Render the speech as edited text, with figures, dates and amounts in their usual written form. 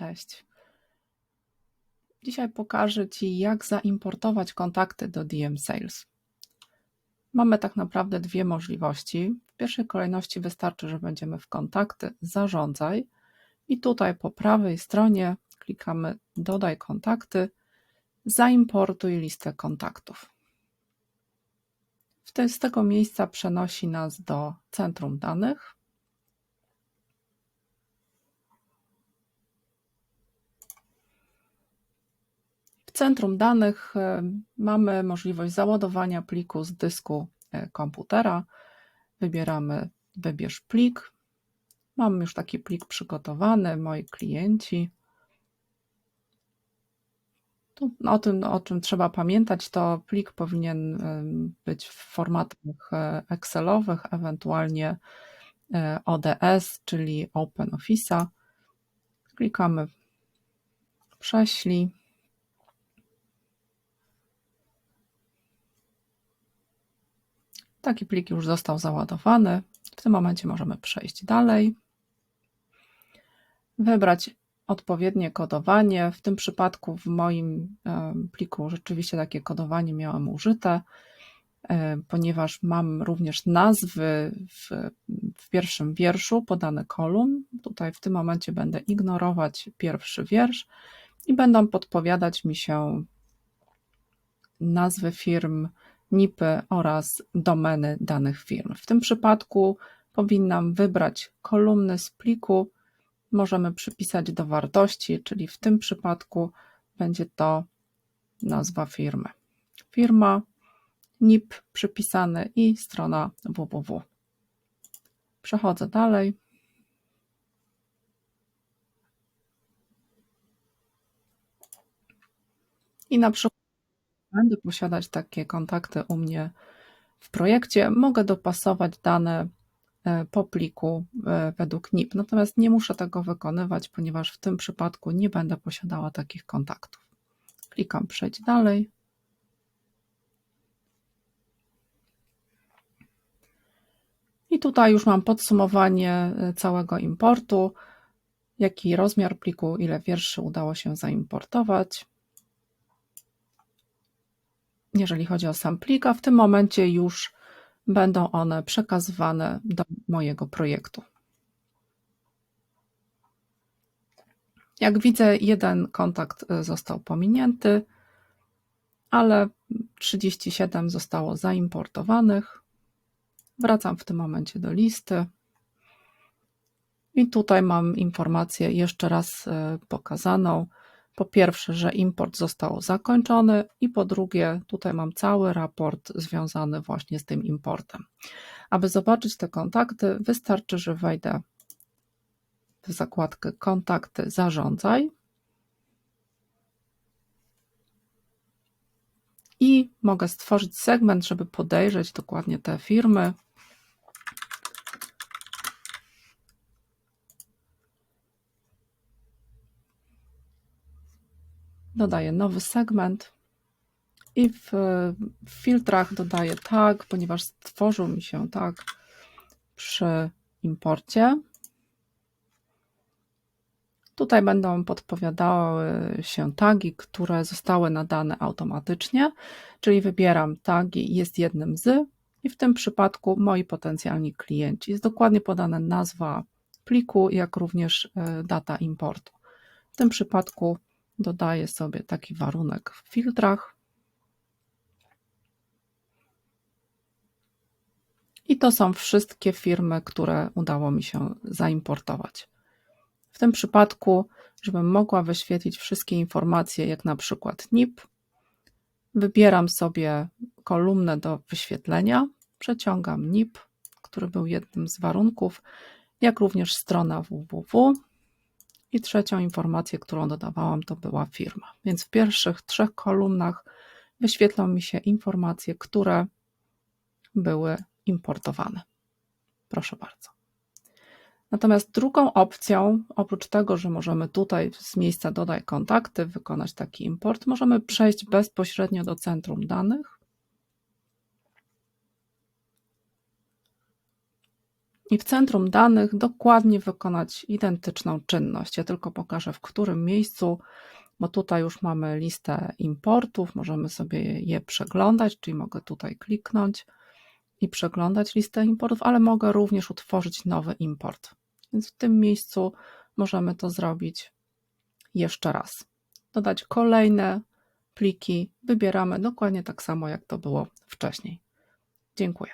Cześć. Dzisiaj pokażę Ci, jak zaimportować kontakty do DM Sales. Mamy tak naprawdę dwie możliwości. W pierwszej kolejności wystarczy, że będziemy w kontakty Zarządzaj i tutaj po prawej stronie klikamy Dodaj kontakty, zaimportuj listę kontaktów. Z tego miejsca przenosi nas do centrum danych. W centrum danych mamy możliwość załadowania pliku z dysku komputera. Wybieramy Wybierz plik. Mam już taki plik przygotowany, moi klienci. Tu, o czym trzeba pamiętać, to plik powinien być w formatach Excelowych, ewentualnie ODS, czyli OpenOffice'a. Klikamy Prześlij. Taki plik już został załadowany. W tym momencie możemy przejść dalej. Wybrać odpowiednie kodowanie. W tym przypadku w moim pliku rzeczywiście takie kodowanie miałam użyte, ponieważ mam również nazwy w pierwszym wierszu, podane kolumn. Tutaj w tym momencie będę ignorować pierwszy wiersz i będą podpowiadać mi się nazwy firm, NIP-y oraz domeny danych firm. W tym przypadku powinnam wybrać kolumny z pliku. Możemy przypisać do wartości, czyli w tym przypadku będzie to nazwa firmy. Firma, NIP przypisany i strona www. Przechodzę dalej. I na przykład będę posiadać takie kontakty u mnie w projekcie. Mogę dopasować dane po pliku według NIP. Natomiast nie muszę tego wykonywać, ponieważ w tym przypadku nie będę posiadała takich kontaktów. Klikam Przejdź dalej. I tutaj już mam podsumowanie całego importu, jaki rozmiar pliku, ile wierszy udało się zaimportować. Jeżeli chodzi o sam plik, a w tym momencie już będą one przekazywane do mojego projektu. Jak widzę, jeden kontakt został pominięty, ale 37 zostało zaimportowanych. Wracam w tym momencie do listy. I tutaj mam informację jeszcze raz pokazaną. Po pierwsze, że import został zakończony i po drugie, tutaj mam cały raport związany właśnie z tym importem. Aby zobaczyć te kontakty, wystarczy, że wejdę w zakładkę Kontakty Zarządzaj i mogę stworzyć segment, żeby podejrzeć dokładnie te firmy. Dodaję nowy segment i w filtrach dodaję tag, ponieważ stworzył mi się tag przy imporcie. Tutaj będą podpowiadały się tagi, które zostały nadane automatycznie, czyli wybieram tagi jest jednym z i w tym przypadku moi potencjalni klienci. Jest dokładnie podana nazwa pliku, jak również data importu. W tym przypadku dodaję sobie taki warunek w filtrach. I to są wszystkie firmy, które udało mi się zaimportować. W tym przypadku, żebym mogła wyświetlić wszystkie informacje, jak na przykład NIP, wybieram sobie kolumnę do wyświetlenia, przeciągam NIP, który był jednym z warunków, jak również strona www. I trzecią informację, którą dodawałam, to była firma. Więc w pierwszych trzech kolumnach wyświetlą mi się informacje, które były importowane. Proszę bardzo. Natomiast drugą opcją, oprócz tego, że możemy tutaj z miejsca Dodaj kontakty wykonać taki import, możemy przejść bezpośrednio do centrum danych i w centrum danych dokładnie wykonać identyczną czynność. Ja tylko pokażę, w którym miejscu, bo tutaj już mamy listę importów, możemy sobie je przeglądać, czyli mogę tutaj kliknąć i przeglądać listę importów, ale mogę również utworzyć nowy import. Więc w tym miejscu możemy to zrobić jeszcze raz. Dodać kolejne pliki, wybieramy dokładnie tak samo, jak to było wcześniej. Dziękuję.